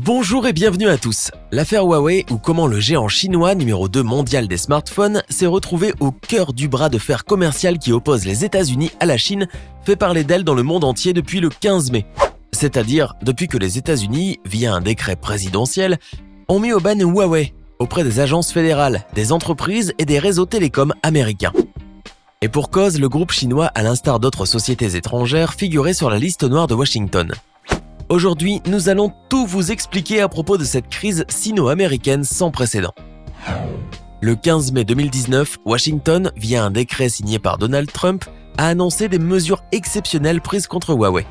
Bonjour et bienvenue à tous. L'affaire Huawei, ou comment le géant chinois numéro 2 mondial des smartphones s'est retrouvé au cœur du bras de fer commercial qui oppose les États-Unis à la Chine, fait parler d'elle dans le monde entier depuis le 15 mai. C'est-à-dire depuis que les États-Unis, via un décret présidentiel, ont mis au ban Huawei auprès des agences fédérales, des entreprises et des réseaux télécoms américains. Et pour cause, le groupe chinois, à l'instar d'autres sociétés étrangères, figurait sur la liste noire de Washington. Aujourd'hui, nous allons tout vous expliquer à propos de cette crise sino-américaine sans précédent. Le 15 mai 2019, Washington, via un décret signé par Donald Trump, a annoncé des mesures exceptionnelles prises contre Huawei.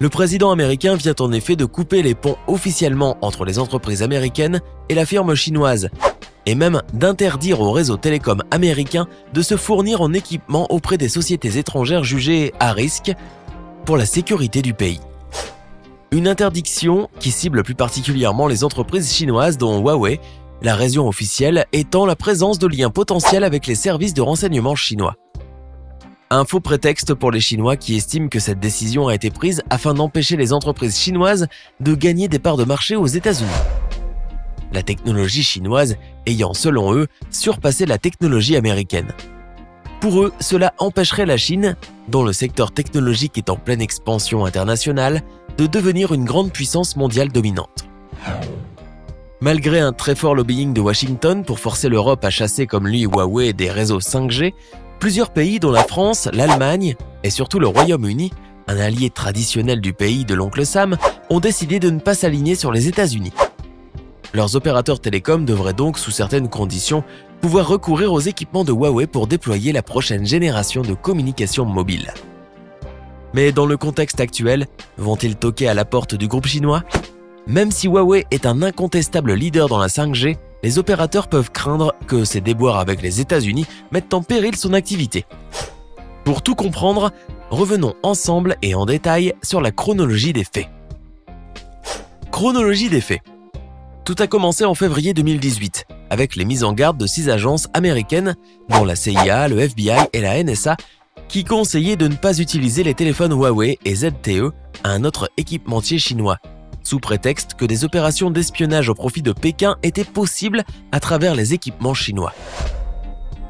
Le président américain vient en effet de couper les ponts officiellement entre les entreprises américaines et la firme chinoise, et même d'interdire au réseau télécom américain de se fournir en équipement auprès des sociétés étrangères jugées à risque pour la sécurité du pays. Une interdiction qui cible plus particulièrement les entreprises chinoises dont Huawei, la raison officielle étant la présence de liens potentiels avec les services de renseignement chinois. Un faux prétexte pour les Chinois qui estiment que cette décision a été prise afin d'empêcher les entreprises chinoises de gagner des parts de marché aux États-Unis. La technologie chinoise ayant, selon eux, surpassé la technologie américaine. Pour eux, cela empêcherait la Chine, dont le secteur technologique est en pleine expansion internationale, de devenir une grande puissance mondiale dominante. Malgré un très fort lobbying de Washington pour forcer l'Europe à chasser comme lui Huawei des réseaux 5G, plusieurs pays dont la France, l'Allemagne et surtout le Royaume-Uni, un allié traditionnel du pays de l'oncle Sam, ont décidé de ne pas s'aligner sur les États-Unis. Leurs opérateurs télécoms devraient donc, sous certaines conditions, pouvoir recourir aux équipements de Huawei pour déployer la prochaine génération de communication mobile. Mais dans le contexte actuel, vont-ils toquer à la porte du groupe chinois? Même si Huawei est un incontestable leader dans la 5G, les opérateurs peuvent craindre que ces déboires avec les États-Unis mettent en péril son activité. Pour tout comprendre, revenons ensemble et en détail sur la chronologie des faits. Chronologie des faits. Tout a commencé en février 2018, avec les mises en garde de 6 agences américaines, dont la CIA, le FBI et la NSA, qui conseillaient de ne pas utiliser les téléphones Huawei et ZTE, un autre équipementier chinois, sous prétexte que des opérations d'espionnage au profit de Pékin étaient possibles à travers les équipements chinois.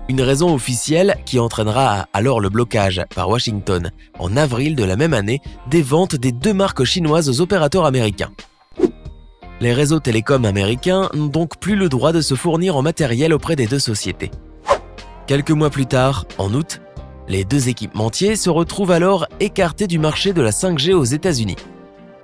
Une raison officielle qui entraînera alors le blocage par Washington, en avril de la même année, des ventes des 2 marques chinoises aux opérateurs américains. Les réseaux télécoms américains n'ont donc plus le droit de se fournir en matériel auprès des 2 sociétés. Quelques mois plus tard, en août, les 2 équipementiers se retrouvent alors écartés du marché de la 5G aux États-Unis.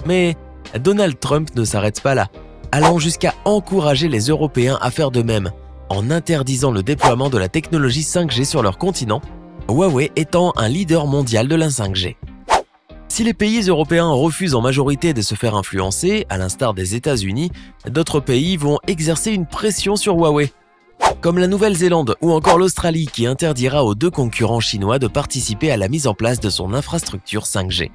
Mais Donald Trump ne s'arrête pas là, allant jusqu'à encourager les Européens à faire de même, en interdisant le déploiement de la technologie 5G sur leur continent, Huawei étant un leader mondial de la 5G. Si les pays européens refusent en majorité de se faire influencer, à l'instar des États-Unis, d'autres pays vont exercer une pression sur Huawei, comme la Nouvelle-Zélande ou encore l'Australie qui interdira aux 2 concurrents chinois de participer à la mise en place de son infrastructure 5G.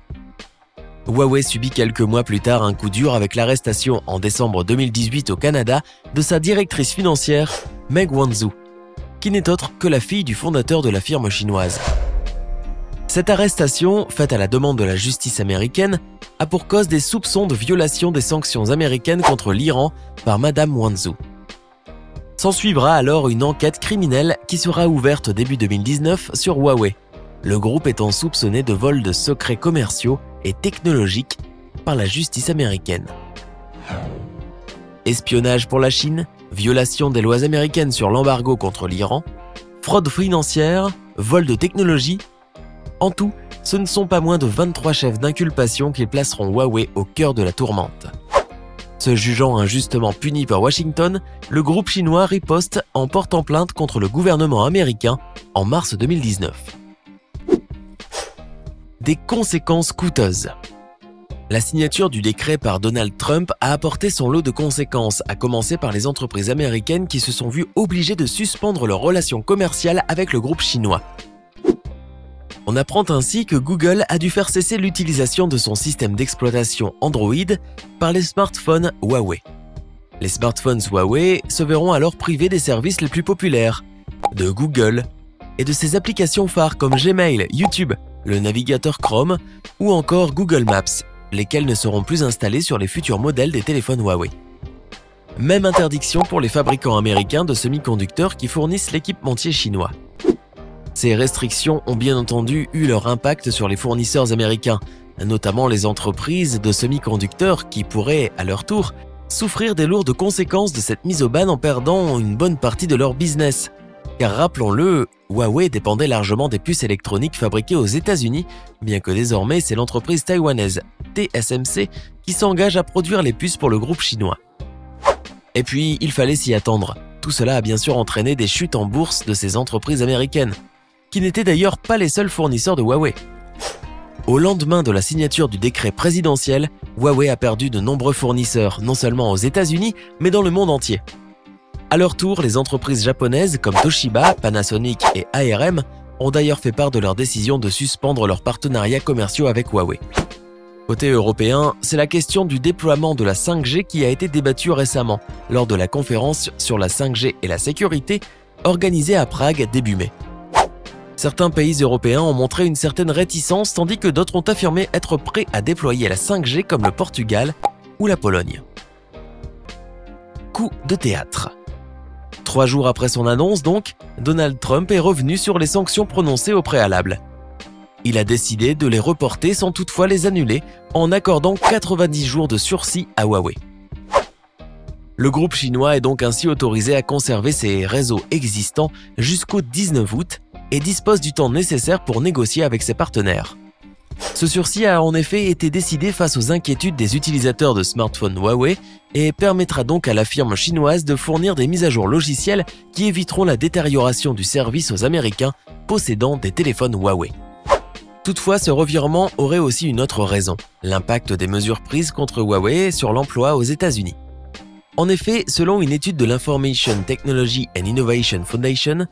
Huawei subit quelques mois plus tard un coup dur avec l'arrestation en décembre 2018 au Canada de sa directrice financière, Meng Wanzhou, qui n'est autre que la fille du fondateur de la firme chinoise. Cette arrestation, faite à la demande de la justice américaine, a pour cause des soupçons de violation des sanctions américaines contre l'Iran par Madame Wanzhou. S'ensuivra alors une enquête criminelle qui sera ouverte début 2019 sur Huawei, le groupe étant soupçonné de vol de secrets commerciaux et technologiques par la justice américaine. Espionnage pour la Chine, violation des lois américaines sur l'embargo contre l'Iran, fraude financière, vol de technologie. En tout, ce ne sont pas moins de 23 chefs d'inculpation qui placeront Huawei au cœur de la tourmente. Se jugeant injustement puni par Washington, le groupe chinois riposte en portant plainte contre le gouvernement américain en mars 2019. Des conséquences coûteuses. La signature du décret par Donald Trump a apporté son lot de conséquences, à commencer par les entreprises américaines qui se sont vues obligées de suspendre leurs relations commerciales avec le groupe chinois. On apprend ainsi que Google a dû faire cesser l'utilisation de son système d'exploitation Android par les smartphones Huawei. Les smartphones Huawei se verront alors privés des services les plus populaires, de Google et de ses applications phares comme Gmail, YouTube, le navigateur Chrome ou encore Google Maps, lesquels ne seront plus installés sur les futurs modèles des téléphones Huawei. Même interdiction pour les fabricants américains de semi-conducteurs qui fournissent l'équipementier chinois. Ces restrictions ont bien entendu eu leur impact sur les fournisseurs américains, notamment les entreprises de semi-conducteurs qui pourraient, à leur tour, souffrir des lourdes conséquences de cette mise au ban en perdant une bonne partie de leur business. Car rappelons-le, Huawei dépendait largement des puces électroniques fabriquées aux États-Unis, bien que désormais c'est l'entreprise taïwanaise TSMC qui s'engage à produire les puces pour le groupe chinois. Et puis, il fallait s'y attendre. Tout cela a bien sûr entraîné des chutes en bourse de ces entreprises américaines, qui n'étaient d'ailleurs pas les seuls fournisseurs de Huawei. Au lendemain de la signature du décret présidentiel, Huawei a perdu de nombreux fournisseurs, non seulement aux États-Unis, mais dans le monde entier. À leur tour, les entreprises japonaises comme Toshiba, Panasonic et ARM ont d'ailleurs fait part de leur décision de suspendre leurs partenariats commerciaux avec Huawei. Côté européen, c'est la question du déploiement de la 5G qui a été débattue récemment lors de la conférence sur la 5G et la sécurité organisée à Prague début mai. Certains pays européens ont montré une certaine réticence tandis que d'autres ont affirmé être prêts à déployer la 5G comme le Portugal ou la Pologne. Coup de théâtre. 3 jours après son annonce donc, Donald Trump est revenu sur les sanctions prononcées au préalable. Il a décidé de les reporter sans toutefois les annuler en accordant 90 jours de sursis à Huawei. Le groupe chinois est donc ainsi autorisé à conserver ses réseaux existants jusqu'au 19 août et dispose du temps nécessaire pour négocier avec ses partenaires. Ce sursis a en effet été décidé face aux inquiétudes des utilisateurs de smartphones Huawei et permettra donc à la firme chinoise de fournir des mises à jour logicielles qui éviteront la détérioration du service aux Américains possédant des téléphones Huawei. Toutefois, ce revirement aurait aussi une autre raison, l'impact des mesures prises contre Huawei sur l'emploi aux États-Unis. En effet, selon une étude de l'Information Technology and Innovation Foundation,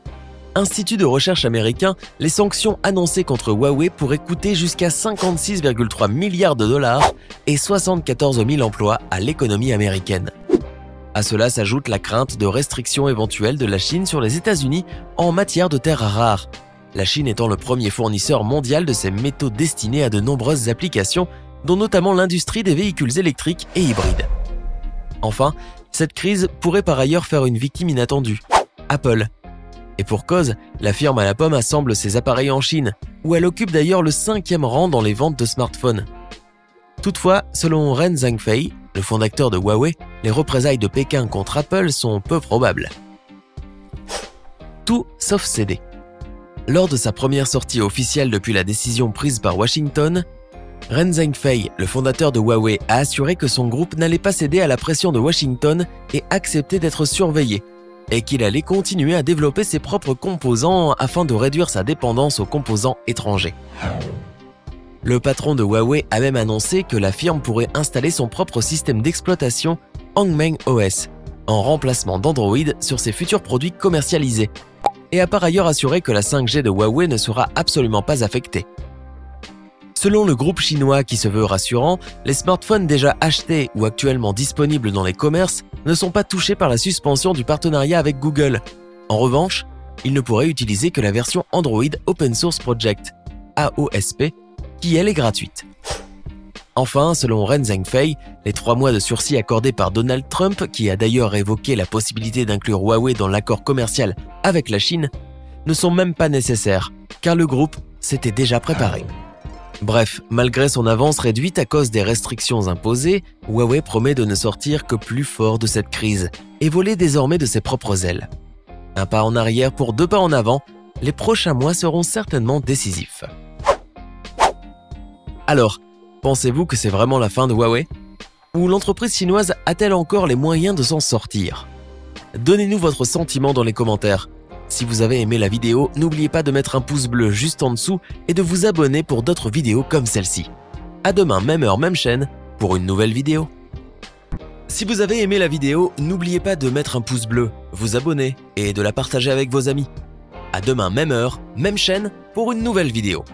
institut de recherche américain, les sanctions annoncées contre Huawei pourraient coûter jusqu'à 56,3 milliards de dollars et 74 000 emplois à l'économie américaine. À cela s'ajoute la crainte de restrictions éventuelles de la Chine sur les États-Unis en matière de terres rares, la Chine étant le premier fournisseur mondial de ces métaux destinés à de nombreuses applications, dont notamment l'industrie des véhicules électriques et hybrides. Enfin, cette crise pourrait par ailleurs faire une victime inattendue, Apple. Et pour cause, la firme à la pomme assemble ses appareils en Chine, où elle occupe d'ailleurs le 5e rang dans les ventes de smartphones. Toutefois, selon Ren Zhengfei, le fondateur de Huawei, les représailles de Pékin contre Apple sont peu probables. Tout sauf céder. Lors de sa première sortie officielle depuis la décision prise par Washington, Ren Zhengfei, le fondateur de Huawei, a assuré que son groupe n'allait pas céder à la pression de Washington et accepter d'être surveillé, et qu'il allait continuer à développer ses propres composants afin de réduire sa dépendance aux composants étrangers. Le patron de Huawei a même annoncé que la firme pourrait installer son propre système d'exploitation Hongmeng OS, en remplacement d'Android sur ses futurs produits commercialisés, et a par ailleurs assuré que la 5G de Huawei ne sera absolument pas affectée. Selon le groupe chinois qui se veut rassurant, les smartphones déjà achetés ou actuellement disponibles dans les commerces ne sont pas touchés par la suspension du partenariat avec Google. En revanche, ils ne pourraient utiliser que la version Android Open Source Project, AOSP, qui elle est gratuite. Enfin, selon Ren Zhengfei, les 3 mois de sursis accordés par Donald Trump, qui a d'ailleurs évoqué la possibilité d'inclure Huawei dans l'accord commercial avec la Chine, ne sont même pas nécessaires, car le groupe s'était déjà préparé. Bref, malgré son avance réduite à cause des restrictions imposées, Huawei promet de ne sortir que plus fort de cette crise et voler désormais de ses propres ailes. Un pas en arrière pour 2 pas en avant, les prochains mois seront certainement décisifs. Alors, pensez-vous que c'est vraiment la fin de Huawei? Ou l'entreprise chinoise a-t-elle encore les moyens de s'en sortir? Donnez-nous votre sentiment dans les commentaires. Si vous avez aimé la vidéo, n'oubliez pas de mettre un pouce bleu juste en dessous et de vous abonner pour d'autres vidéos comme celle-ci. À demain, même heure, même chaîne, pour une nouvelle vidéo. Si vous avez aimé la vidéo, n'oubliez pas de mettre un pouce bleu, vous abonner et de la partager avec vos amis. À demain, même heure, même chaîne, pour une nouvelle vidéo.